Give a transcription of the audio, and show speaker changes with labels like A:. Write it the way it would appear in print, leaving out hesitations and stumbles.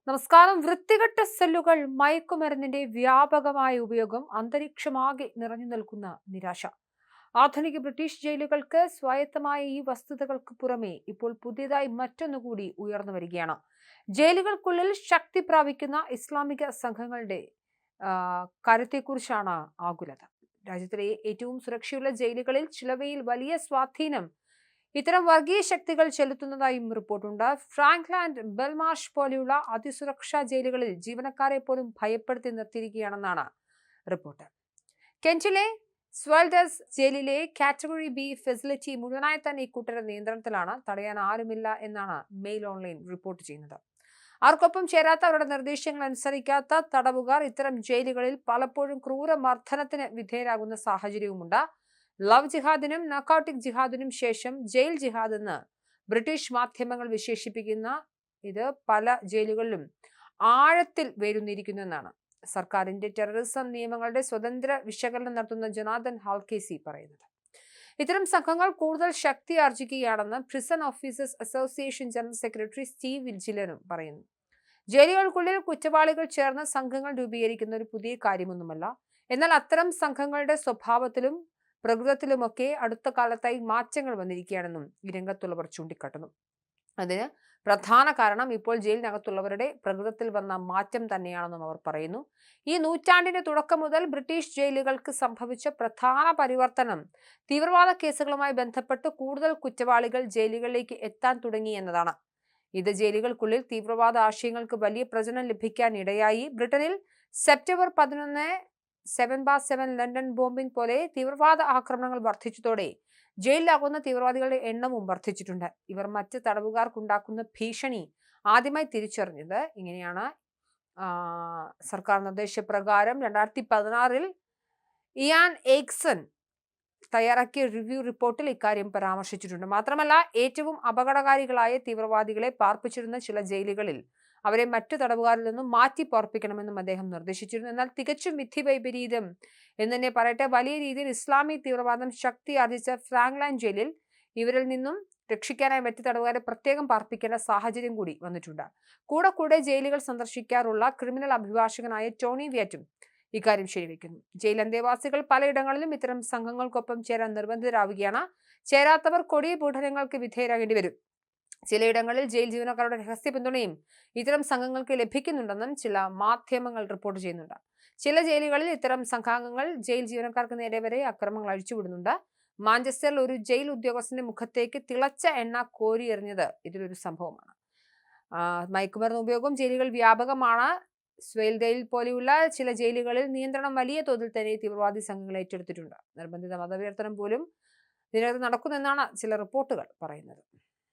A: നമസ്കാരം. വൃത്തികെട്ട സെല്ലുകൾ, മയക്കുമരുന്നിന്റെ വ്യാപകമായ ഉപയോഗം, അന്തരീക്ഷമാകെ നിറഞ്ഞു നിൽക്കുന്ന നിരാശ. ആധുനിക ബ്രിട്ടീഷ് ജയിലുകൾക്ക് സ്വായത്തമായ ഈ വസ്തുതകൾക്ക് പുറമെ ഇപ്പോൾ പുതിയതായി മറ്റൊന്നുകൂടി ഉയർന്നു വരികയാണ്. ജയിലുകൾക്കുള്ളിൽ ശക്തി പ്രാപിക്കുന്ന ഇസ്ലാമിക സംഘങ്ങളുടെ കാര്യത്തെക്കുറിച്ചാണ് ആകുലത. രാജ്യത്തിലെ ഏറ്റവും സുരക്ഷയുള്ള ജയിലുകളിൽ ചിലവയിൽ വലിയ സ്വാധീനം ഇത്തരം വർഗീയ ശക്തികൾ ചെലുത്തുന്നതായും റിപ്പോർട്ടുണ്ട്. ഫ്രാങ്ക്ലാൻഡ്, ബെൽമാർഷ് പോലെയുള്ള അതിസുരക്ഷാ ജയിലുകളിൽ ജീവനക്കാരെ പോലും ഭയപ്പെടുത്തി നിർത്തിയിരിക്കുകയാണെന്നാണ് റിപ്പോർട്ട്. കെന്റിലെ സ്വൽഡസ് ജയിലിലെ കാറ്റഗറി ബി ഫെസിലിറ്റി മുഴുവനായി തന്നെ ഇക്കൂട്ടരുടെ നിയന്ത്രണത്തിലാണ്. തടയാൻ ആരുമില്ല എന്നാണ് മെയിൽ ഓൺലൈൻ റിപ്പോർട്ട് ചെയ്യുന്നത്. ആർക്കൊപ്പം ചേരാത്ത, അവരുടെ നിർദ്ദേശങ്ങൾ അനുസരിക്കാത്ത തടവുകാർ ഇത്തരം ജയിലുകളിൽ പലപ്പോഴും ക്രൂരമർദ്ദനത്തിന് വിധേയരാകുന്ന സാഹചര്യവുമുണ്ട്. ലവ് ജിഹാദിനും നാർക്കോട്ടിക് ജിഹാദിനും ശേഷം ജയിൽ ജിഹാദ് എന്ന് ബ്രിട്ടീഷ് മാധ്യമങ്ങൾ വിശേഷിപ്പിക്കുന്ന ഇത് പല ജയിലുകളിലും ആഴത്തിൽ വേരൂന്നിരിക്കുന്നു എന്നാണ് സർക്കാരിന്റെ ടെററിസം നിയമങ്ങളുടെ സ്വതന്ത്ര വിശകലനം നടത്തുന്ന ജൊനാഥൻ ഹാൽക്കേസി പറയുന്നത്. ഇത്തരം സംഘങ്ങൾ കൂടുതൽ ശക്തി ആർജിക്കുകയാണെന്ന് prison officers association general secretary Steve വിജിലനും പറയുന്നു. ജയിലുകൾക്കുള്ളിൽ കുറ്റവാളികൾ ചേർന്ന് സംഘങ്ങൾ രൂപീകരിക്കുന്ന ഒരു പുതിയ കാര്യമൊന്നുമല്ല. എന്നാൽ അത്തരം സംഘങ്ങളുടെ സ്വഭാവത്തിലും പ്രകൃതത്തിലുമൊക്കെ അടുത്ത കാലത്തായി മാറ്റങ്ങൾ വന്നിരിക്കുകയാണെന്നും ഈ രംഗത്തുള്ളവർ ചൂണ്ടിക്കാട്ടുന്നു. അതിന് പ്രധാന കാരണം ഇപ്പോൾ ജയിലിനകത്തുള്ളവരുടെ പ്രകൃതത്തിൽ വന്ന മാറ്റം തന്നെയാണെന്നും അവർ പറയുന്നു. ഈ നൂറ്റാണ്ടിന്റെ തുടക്കം മുതൽ ബ്രിട്ടീഷ് ജയിലുകൾക്ക് സംഭവിച്ച പ്രധാന പരിവർത്തനം തീവ്രവാദ കേസുകളുമായി ബന്ധപ്പെട്ട് കൂടുതൽ കുറ്റവാളികൾ ജയിലുകളിലേക്ക് എത്താൻ തുടങ്ങി എന്നതാണ്. ഇത് ജയിലുകൾക്കുള്ളിൽ തീവ്രവാദ ആശയങ്ങൾക്ക് വലിയ പ്രചരണം ലഭിക്കാൻ ഇടയായി. ബ്രിട്ടനിൽ സെപ്റ്റംബർ 11 7/7 ലണ്ടൻ ബോംബിംഗ് പോലെ തീവ്രവാദ ആക്രമണങ്ങൾ വർദ്ധിച്ചതോടെ ജയിലിലാകുന്ന തീവ്രവാദികളുടെ എണ്ണവും വർദ്ധിച്ചിട്ടുണ്ട്. ഇവർ മറ്റ് തടവുകാർക്കുണ്ടാക്കുന്ന ഭീഷണി ആദ്യമായി തിരിച്ചറിഞ്ഞത് ഇങ്ങനെയാണ്. സർക്കാർ നിർദ്ദേശപ്രകാരം 2016 ഇയാൻ എയ്ക്സൺ തയ്യാറാക്കിയ റിവ്യൂ റിപ്പോർട്ടിൽ ഇക്കാര്യം പരാമർശിച്ചിട്ടുണ്ട്. മാത്രമല്ല, ഏറ്റവും അപകടകാരികളായ തീവ്രവാദികളെ പാർപ്പിച്ചിരുന്ന ചില ജയിലുകളിൽ അവരെ മറ്റു തടവുകാരിൽ നിന്നും മാറ്റി പാർപ്പിക്കണമെന്നും അദ്ദേഹം നിർദ്ദേശിച്ചിരുന്നു. എന്നാൽ തികച്ചും വിധി വൈപരീതം എന്ന് തന്നെ പറയട്ടെ, വലിയ രീതിയിൽ ഇസ്ലാമിക് തീവ്രവാദം ശക്തി ആർജിച്ച ഫ്രാങ്ക്ലാൻഡ് ജയിലിൽ ഇവരിൽ നിന്നും രക്ഷിക്കാനായി മറ്റു തടവുകാരെ പ്രത്യേകം പാർപ്പിക്കേണ്ട സാഹചര്യം കൂടി വന്നിട്ടുണ്ട്. കൂടെ ജയിലുകൾ സന്ദർശിക്കാറുള്ള ക്രിമിനൽ അഭിഭാഷകനായ ടോണി വ്യാറ്റും ഇക്കാര്യം ശരിവെക്കുന്നു. ജയിൽ അന്തേവാസികൾ പലയിടങ്ങളിലും ഇത്തരം സംഘങ്ങൾക്കൊപ്പം ചേരാൻ നിർബന്ധിതരാവുകയാണ്. ചേരാത്തവർ കൊടിയ പീഡനങ്ങൾക്ക് വിധേയരാകേണ്ടി വരും. ചിലയിടങ്ങളിൽ ജയിൽ ജീവനക്കാരുടെ രഹസ്യ പിന്തുണയും ഇത്തരം സംഘങ്ങൾക്ക് ലഭിക്കുന്നുണ്ടെന്നും ചില മാധ്യമങ്ങൾ റിപ്പോർട്ട് ചെയ്യുന്നുണ്ട്. ചില ജയിലുകളിൽ ഇത്തരം സംഘാംഗങ്ങൾ ജയിൽ ജീവനക്കാർക്ക് നേരെ വരെ അക്രമങ്ങൾ അഴിച്ചുവിടുന്നുണ്ട്. മാഞ്ചസ്റ്ററിൽ ഒരു ജയിൽ ഉദ്യോഗസ്ഥന്റെ മുഖത്തേക്ക് തിളച്ച എണ്ണ കോരിയെറിഞ്ഞത് ഇതിലൊരു സംഭവമാണ്. മയക്കുമരുന്ന് ഉപയോഗം ജയിലുകൾ വ്യാപകമാണ്. സ്വെൽഡയിൽ പോലെയുള്ള ചില ജയിലുകളിൽ നിയന്ത്രണം വലിയ തോതിൽ തന്നെ തീവ്രവാദി സംഘങ്ങൾ ഏറ്റെടുത്തിട്ടുണ്ട്. നിർബന്ധിത മതവിവർത്തനം പോലും ഇതിനകത്ത് നടക്കുന്നെന്നാണ് ചില റിപ്പോർട്ടുകൾ പറയുന്നത്.